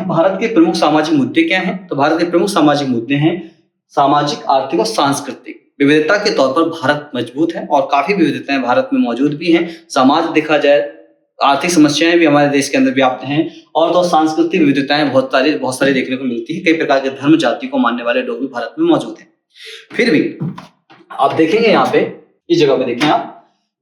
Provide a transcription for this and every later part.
भारत के प्रमुख सामाजिक मुद्दे क्या हैं? तो भारत के प्रमुख सामाजिक मुद्दे हैं सामाजिक, आर्थिक और सांस्कृतिक। विविधता के तौर पर भारत मजबूत है और काफी विविधताएं भारत में मौजूद भी हैं। समाज देखा जाए, आर्थिक समस्याएं भी हमारे देश के अंदर व्याप्त हैं और तो सांस्कृतिक विविधताएं बहुत सारी देखने को मिलती है। कई प्रकार के धर्म जाति को मानने वाले लोग भी भारत में मौजूद हैं। फिर भी आप देखेंगे यहाँ पे, इस जगह पे देखें आप,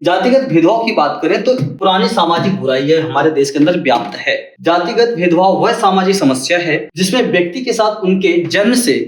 जातिगत भेदभाव की बात करें तो पुरानी सामाजिक बुराइयां हमारे देश के अंदर व्याप्त है। जातिगत भेदभाव वह सामाजिक समस्या है जिसमें व्यक्ति के साथ उनके जन्म से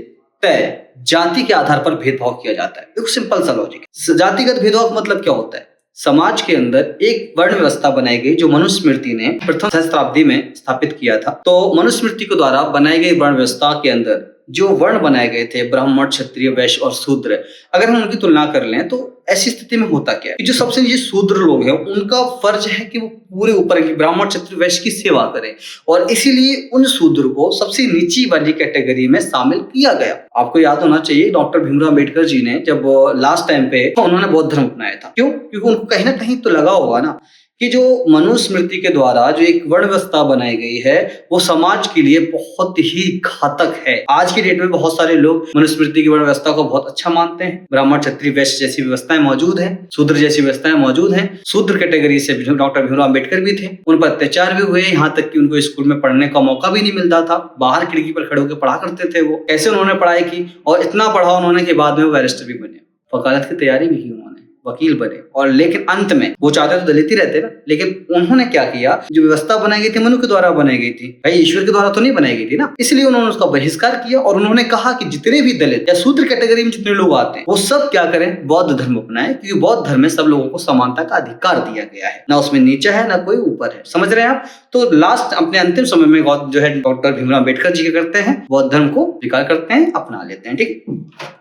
तय जाति के आधार पर भेदभाव किया जाता है। एक सिंपल सा लॉजिक है। जातिगत भेदभाव का मतलब क्या होता है? समाज के अंदर एक वर्ण व्यवस्था बनाई गई जो मनुस्मृति ने प्रथम सहस्त्राब्दी में स्थापित किया था। तो मनुस्मृति के द्वारा बनाई गई वर्ण व्यवस्था के अंदर जो वर्ण बनाए गए थे, ब्राह्मण, क्षत्रिय, वैश्य और शूद्र, अगर हम उनकी तुलना कर लें तो ऐसी स्थिति में होता क्या है कि जो सबसे नीचे शूद्र लोग हैं उनका फर्ज है कि वो पूरे ऊपर की ब्राह्मण, क्षत्रिय, वैश्य की सेवा करें और इसीलिए उन शूद्र को सबसे नीची वाली कैटेगरी में शामिल किया गया। आपको याद होना चाहिए डॉक्टर भीमराव अम्बेडकर जी ने जब लास्ट टाइम पे उन्होंने बौद्ध धर्म अपनाया था। क्यों? क्योंकि उनको कहीं ना कहीं तो लगा होगा ना कि जो मनुस्मृति के द्वारा जो एक वर्ण व्यवस्था बनाई गई है वो समाज के लिए बहुत ही घातक है। आज की डेट में बहुत सारे लोग मनुस्मृति की वर्ण व्यवस्था को बहुत अच्छा मानते हैं। ब्राह्मण, क्षत्रिय, वैश्य जैसी व्यवस्थाएं मौजूद है, शूद्र जैसी व्यवस्थाएं मौजूद है। शूद्र कैटेगरी से डॉक्टर भीमराव अम्बेडकर भी थे, उन पर अत्याचार भी हुए, यहाँ तक कि उनको स्कूल में पढ़ने का मौका भी नहीं मिलता था। बाहर खिड़की पर खड़े होकर पढ़ा करते थे। वो कैसे उन्होंने पढ़ाई की और इतना पढ़ा उन्होंने के बाद में वो बैरिस्टर भी बने, वकालत की तैयारी भी की उन्होंने, वकील बने और लेकिन अंत में वो चाहते तो दलित ही रहते ना, लेकिन उन्होंने क्या किया, जो व्यवस्था बनाई गई थी मनु के द्वारा बनाई गई थी, भाई ईश्वर के द्वारा तो नहीं बनाई गई थी ना, इसलिए उन्होंने उसका बहिष्कार किया और उन्होंने कहा कि जितने भी दलित या शूद्र कैटेगरी में जितने लोग आते हैं वो सब क्या करें, बौद्ध धर्म अपनाएं, क्योंकि बौद्ध धर्म में सब लोगों को समानता का अधिकार दिया गया है, ना उसमें नीचा है ना कोई ऊपर है। समझ रहे हैं आप? तो लास्ट अपने अंतिम समय में जो है डॉक्टर भीमराव अम्बेडकर जी क्या करते हैं, बौद्ध धर्म को स्वीकार करते हैं, अपना लेते हैं। ठीक है,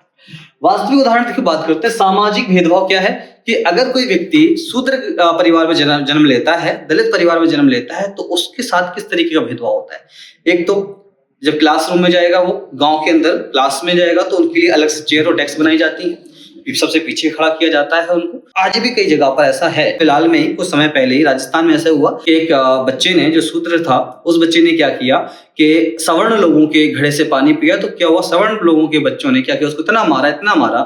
वास्तविक उदाहरण की बात करते हैं। सामाजिक भेदभाव क्या है कि अगर कोई व्यक्ति शूद्र परिवार में जन्म लेता है, दलित परिवार में जन्म लेता है, तो उसके साथ किस तरीके का भेदभाव होता है। एक तो जब क्लासरूम में जाएगा, वो गांव के अंदर क्लास में जाएगा तो उनके लिए अलग से चेयर और डेस्क बनाई जाती है, सबसे पीछे खड़ा किया जाता है उनको। आज भी कई जगह पर ऐसा है। फिलहाल में ही कुछ समय पहले ही राजस्थान में ऐसा हुआ कि एक बच्चे ने, जो शूद्र था, उस बच्चे ने क्या किया कि सवर्ण लोगों के घड़े से पानी पिया। तो क्या हुआ, सवर्ण लोगों के बच्चों ने क्या किया, उसको इतना मारा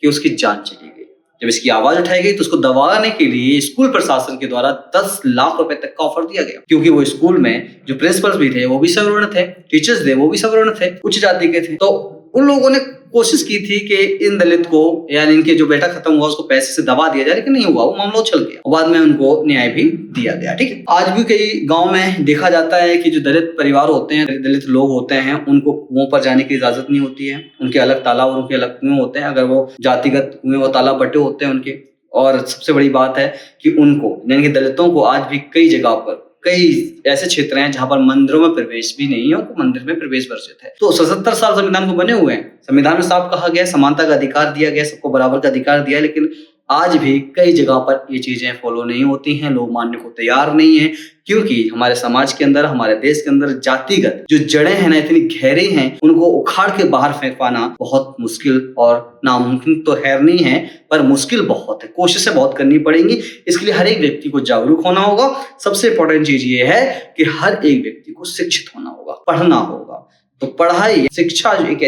कि उसकी जान चली गई। जब इसकी आवाज उठाई गई तो उसको दबाने के लिए स्कूल प्रशासन के द्वारा 10 लाख रुपए तक का ऑफर दिया गया, क्योंकि वो स्कूल में जो प्रिंसिपल्स भी थे वो भी सवर्ण थे, टीचर्स थे वो भी सवर्ण थे, उच्च जाति के थे। तो उन लोगों ने कोशिश की थी कि इन दलित को, यानी इनके जो बेटा खत्म हुआ उसको पैसे से दबा दिया जाए, लेकिन नहीं हुआ, वो मामला उछल गया। बाद में उनको न्याय भी दिया गया। ठीक है, आज भी कई गांव में देखा जाता है कि जो दलित परिवार होते हैं, दलित लोग होते हैं, उनको कुओं पर जाने की इजाजत नहीं होती है। उनके अलग तालाब और उनके अलग कुएं होते हैं, अगर वो जातिगत कुएं और तालाब बटे होते हैं उनके। और सबसे बड़ी बात है कि उनको, यानी कि दलितों को, आज भी कई जगह पर, कई ऐसे क्षेत्र हैं जहां पर मंदिरों में प्रवेश भी नहीं है और मंदिर में प्रवेश वर्जित है। तो 77 साल संविधान को बने हुए हैं, संविधान में साफ कहा गया, समानता का अधिकार दिया गया, सबको बराबर का अधिकार दिया है, लेकिन आज भी कई जगह पर ये चीजें फॉलो नहीं होती हैं, लोग मानने को तैयार नहीं है, क्योंकि हमारे समाज के अंदर, हमारे देश के अंदर जातिगत जो जड़ें हैं ना, इतनी गहरी हैं, उनको उखाड़ के बाहर फेंक पाना बहुत मुश्किल और नामुमकिन तो है नहीं है, पर मुश्किल बहुत है। कोशिशें बहुत करनी पड़ेंगी। इसके लिए हर एक व्यक्ति को जागरूक होना होगा। सबसे इंपॉर्टेंट चीज ये है कि हर एक व्यक्ति को शिक्षित होना होगा, पढ़ना होगा। तो पढ़ाई, शिक्षा जो एक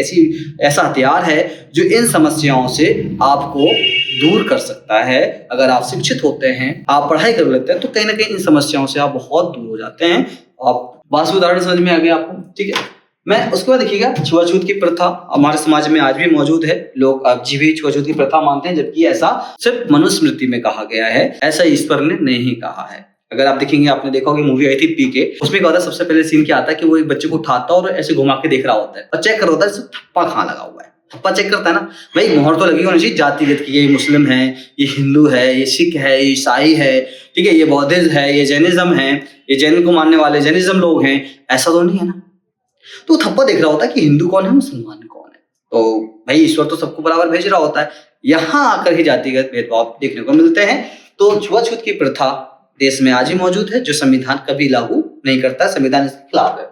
ऐसा हथियार है जो इन समस्याओं से आपको दूर कर सकता है। अगर आप शिक्षित होते हैं, आप पढ़ाई कर लेते हैं, तो कहीं ना कहीं इन समस्याओं से आप बहुत दूर हो जाते हैं। आप वास्तविक उदाहरण समझ में आ गया आपको? ठीक है, मैं उसके बाद देखिएगा, छुआछूत की प्रथा हमारे समाज में आज भी मौजूद है। लोग अब भी छुआछूत की प्रथा मानते हैं, जबकि ऐसा सिर्फ मनुस्मृति में कहा गया है, ऐसा ईश्वर ने नहीं कहा है। अगर आप देखेंगे, आपने देखा होगा मूवी आई थी पीके, उसमें क्या होता है, सबसे पहले सीन क्या आता है कि वो एक बच्चे को उठाता है और ऐसे घुमा के देख रहा होता है और चेक कर रहा होता है थप्पा कहाँ लगा हुआ है। थप्पा चेक करता है ना, भाई मोहर तो लगी होनी चाहिए जातिगत की, ये मुस्लिम है, ये हिंदू है, ये सिख है, ये ईसाई है, ठीक है, ये बौद्धिज्म है, ये जैनिज्म है, ये जैन को मानने वाले जैनिज्म लोग हैं, ऐसा तो नहीं है ना। तो थप्पा देख रहा होता है कि हिंदू कौन है, मुसलमान कौन है। तो भाई ईश्वर तो सबको बराबर भेज रहा होता है। यहाँ आकर ही जातिगत भेदभाव देखने को मिलते हैं। तो छुआछूत की प्रथा देश में आज ही मौजूद है, जो संविधान कभी लागू नहीं करता, संविधान इसके खिलाफ है।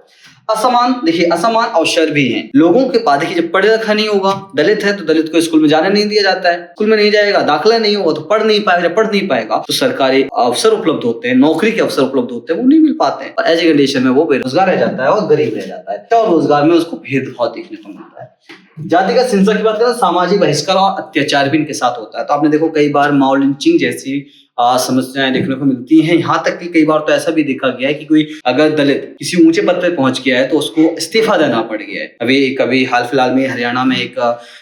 असमान, देखिए असमान अवसर भी हैं लोगों के पास। देखिए जब पढ़ा लिखा नहीं होगा, दलित है तो दलित को स्कूल में जाने नहीं दिया जाता है, स्कूल में नहीं जाएगा, दाखिला नहीं होगा तो पढ़ नहीं पाएगा, पढ़ नहीं पाएगा तो सरकारी अवसर उपलब्ध होते हैं, नौकरी के अवसर उपलब्ध होते हैं, वो नहीं मिल पाते हैं। और ऐसी कंडीशन में वो बेरोजगार रह जाता है और गरीब रह जाता है। तो रोजगार में उसको भेदभाव देखने को मिलता है। जातिगत हिंसा की बात करें, सामाजिक बहिष्कार और अत्याचार भी इनके साथ होता है। तो आपने देखो कई बार माओ लिंचिंग जैसी समस्याएं देखने को मिलती हैं। यहाँ तक कि कई बार तो ऐसा भी देखा गया है कि कोई अगर दलित किसी ऊंचे पद पर पहुंच गया है तो उसको इस्तीफा देना पड़ गया है। कभी हाल फिलहाल में हरियाणा में एक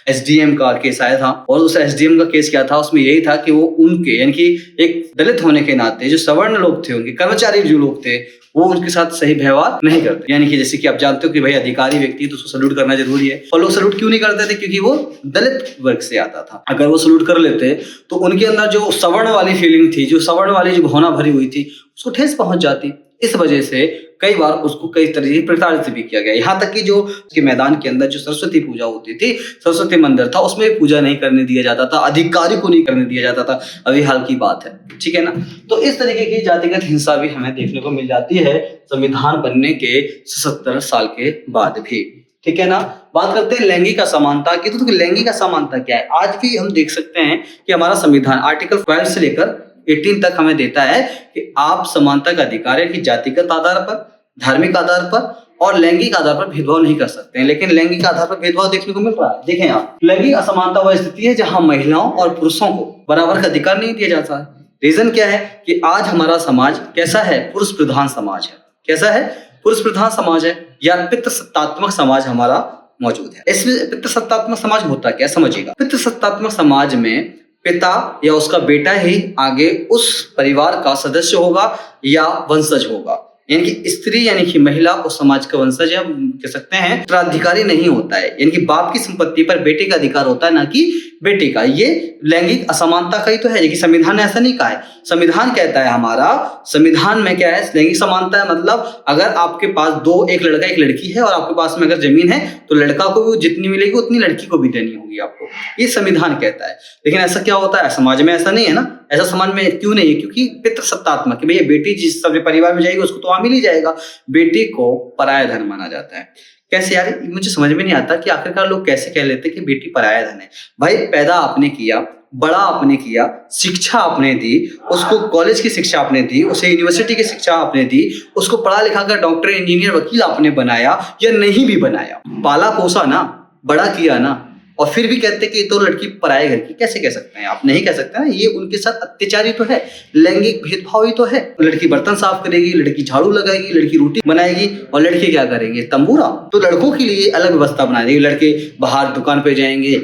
एसडीएम का केस आया था, और उस एसडीएम का केस क्या था, उसमें यही था कि वो उनके यानी कि एक दलित होने के नाते जो सवर्ण लोग थे, उनके कर्मचारी जो लोग थे, वो उनके साथ सही व्यवहार नहीं करते। यानी कि जैसे कि आप जानते हो कि भाई अधिकारी व्यक्ति है तो उसको सल्यूट करना जरूरी है, और लोग सल्यूट क्यों नहीं करते थे, क्योंकि वो दलित वर्ग से आता था। अगर वो सल्यूट कर लेते तो उनके अंदर जो सवर्ण वाली फीलिंग थी, जो सवर्ण वाली जो भावना भरी हुई थी, उसको ठेस पहुंच जाती। इस वजह से कई बार उसको कई तरीके से प्रताड़ित भी किया गया। यहाँ तक कि जो उसके मैदान के अंदर जो सरस्वती पूजा होती थी, सरस्वती मंदिर था, उसमें भी पूजा नहीं करने दिया जाता था, अधिकारी को नहीं करने दिया जाता था। अभी हाल की बात है, ठीक है ना। तो इस तरीके की जातिगत हिंसा भी हमें देखने को मिल जाती है संविधान बनने के 77 साल के बाद भी, ठीक है ना। बात करते हैं लैंगिक असमानता की। तो लैंगिक असमानता क्या है? आज भी हम देख सकते हैं कि हमारा संविधान आर्टिकल 12 से लेकर 18 तक हमें देता है कि आप समानता का अधिकार है कि जातिगत आधार पर, धार्मिक आधार पर और लैंगिक आधार पर भेदभाव नहीं कर सकते हैं। लेकिन लैंगिक आधार पर भेदभाव देखने को मिल रहा है। देखें आप, लैंगिक असमानता वह स्थिति है जहां महिलाओं और पुरुषों को बराबर का अधिकार नहीं दिया जाता है। रीजन क्या है कि आज हमारा समाज कैसा है? पुरुष प्रधान समाज है। कैसा है? पुरुष प्रधान समाज है, या पितृसत्तात्मक समाज हमारा मौजूद है। इसमें पितृसत्तात्मक समाज होता क्या, समझिएगा। पितृसत्तात्मक समाज में पिता या उसका बेटा ही आगे उस परिवार का सदस्य होगा या वंशज होगा। यानी कि स्त्री यानी कि महिला उस समाज का वंशज या कह सकते हैं उत्तराधिकारी नहीं होता है। यानी कि बाप की संपत्ति पर बेटे का अधिकार होता है, ना कि बेटे का। ये लैंगिक असमानता का ही तो है, लेकिन संविधान ने ऐसा नहीं कहा है। संविधान कहता है, हमारा संविधान में क्या है, लैंगिक समानता है मतलब अगर आपके पास एक लड़का एक लड़की है और आपके पास में अगर जमीन है तो लड़का को भी जितनी मिलेगी उतनी लड़की को भी देनी होगी आपको, ये संविधान कहता है। लेकिन ऐसा क्या होता है समाज में? ऐसा नहीं है ना। ऐसा समाज में क्यों नहीं है? क्योंकि पितृसत्तात्मक है। भैया बेटी जिस परिवार में जाएगी उसको तो मिल ही जाएगा, बेटी को पराया धन माना जाता है। कैसे यार, मुझे समझ में नहीं आता कि आखिरकार लोग कैसे कह लेते कि बेटी पराया धन है। भाई पैदा आपने किया, बड़ा आपने किया, शिक्षा आपने दी, उसको कॉलेज की शिक्षा आपने दी, उसे यूनिवर्सिटी की शिक्षा आपने दी, उसको पढ़ा लिखा कर डॉक्टर, इंजीनियर, वकील आपने बनाया या नहीं भी बनाया, पाला पोसा ना, बड़ा किया ना, और फिर भी कहते कि तो लड़की पराये घर की। कैसे कह सकते हैं आप? नहीं कह सकते ना। ये उनके साथ अत्याचार ही तो है, लैंगिक भेदभाव ही तो है। लड़की बर्तन साफ करेगी, लड़की झाड़ू लगाएगी, लड़की रोटी बनाएगी, और लड़के क्या करेंगे? तंबूरा। तो लड़कों के लिए अलग व्यवस्था बना देगी। लड़के बाहर दुकान पे जाएंगे,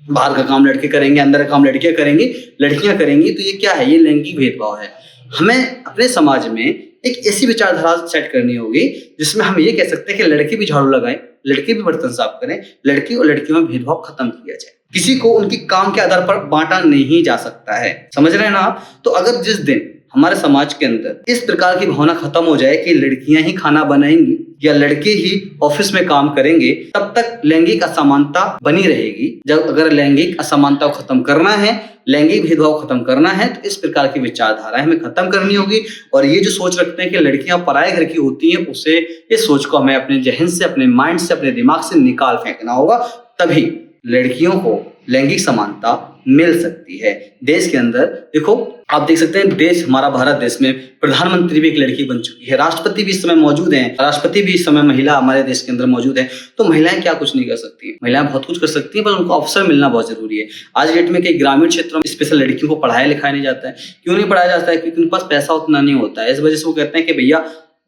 बाहर का काम लड़के करेंगे, अंदर का काम लड़कियां करेंगी, लड़कियां करेंगी। तो ये क्या है? ये लैंगिक भेदभाव है। हमें अपने समाज में एक ऐसी विचारधारा सेट करनी होगी जिसमें हम ये कह सकते हैं कि लड़के भी झाड़ू लगाएं, लड़के भी बर्तन साफ करें, लड़की और लड़कियों में भेदभाव खत्म किया जाए। किसी को उनकी काम के आधार पर बांटा नहीं जा सकता है, समझ रहे हैं ना आप। तो अगर जिस दिन हमारे समाज के अंदर इस प्रकार की भावना खत्म हो जाए कि लड़कियां ही खाना बनाएंगी या लड़के ही ऑफिस में काम करेंगे, तब तक लैंगिक असमानता बनी रहेगी। जब अगर लैंगिक असमानता को खत्म करना है, लैंगिक भेदभाव खत्म करना है, तो इस प्रकार की विचारधाराएं हमें खत्म करनी होगी। और ये जो सोच रखते हैं कि लड़कियां पराये घर की होती हैं, उसे इस सोच को हमें अपने जहन से, अपने माइंड से, अपने दिमाग से निकाल फेंकना होगा। तभी लड़कियों को लैंगिक समानता मिल सकती है। देश के अंदर देखो, आप देख सकते हैं देश, हमारा भारत देश में प्रधानमंत्री भी एक लड़की बन चुकी है, राष्ट्रपति भी इस समय मौजूद हैं, राष्ट्रपति भी इस समय महिला हमारे देश के अंदर मौजूद है। तो महिलाएं क्या कुछ नहीं कर सकती? महिलाएं बहुत कुछ कर सकती हैं, पर उनको अवसर मिलना बहुत जरूरी है। आज डेट में कई ग्रामीण क्षेत्रों में स्पेशल लड़कियों को पढ़ाया लिखाया नहीं जाता है। क्यों नहीं पढ़ाया जाता है? क्योंकि उनके पास पैसा उतना नहीं होता है। इस वजह से वो कहते हैं कि भैया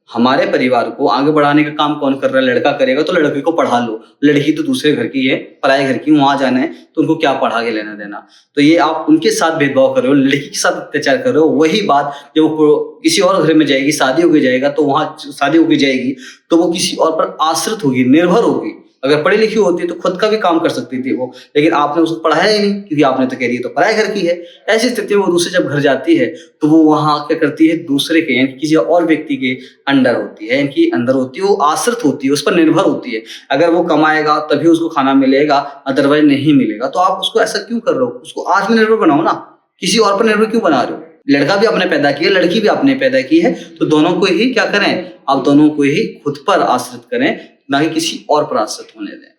हमारे परिवार को आगे बढ़ाने का काम कौन कर रहा है? लड़का करेगा, तो लड़के को पढ़ा लो। लड़की तो दूसरे घर की है, पराये घर की, वहां जाना है तो उनको क्या पढ़ा के लेना देना। तो ये आप उनके साथ भेदभाव कर रहे हो, लड़की के साथ अत्याचार कर रहे हो। वही बात जब वो किसी और घर में जाएगी, शादी होके जाएगा, तो वहां शादी होके जाएगी तो वो किसी और पर आश्रित होगी, निर्भर होगी। अगर पढ़ी लिखी होती तो खुद का भी काम कर सकती थी वो, लेकिन आपने उसको पढ़ाया ही नहीं, क्योंकि आपने तो कह रही है तो पराये घर की है। ऐसी स्थिति में वो दूसरे जब घर जाती है तो वो वहां क्या करती है? दूसरे के यानी किसी और व्यक्ति के अंडर होती है, यानी अंदर होती है, वो आश्रित होती है, उस पर निर्भर होती है। अगर वो कमाएगा तभी उसको खाना मिलेगा, अदरवाइज नहीं मिलेगा। तो आप उसको ऐसा क्यों कर रहे हो? उसको आत्मनिर्भर बनाओ ना, किसी और पर निर्भर क्यों बना रहे हो? लड़का भी आपने पैदा किया, लड़की भी आपने पैदा की है, तो दोनों को ही क्या करें, आप दोनों को ही खुद पर आश्रित करें, ना कि किसी और पर आश्रित होने दें।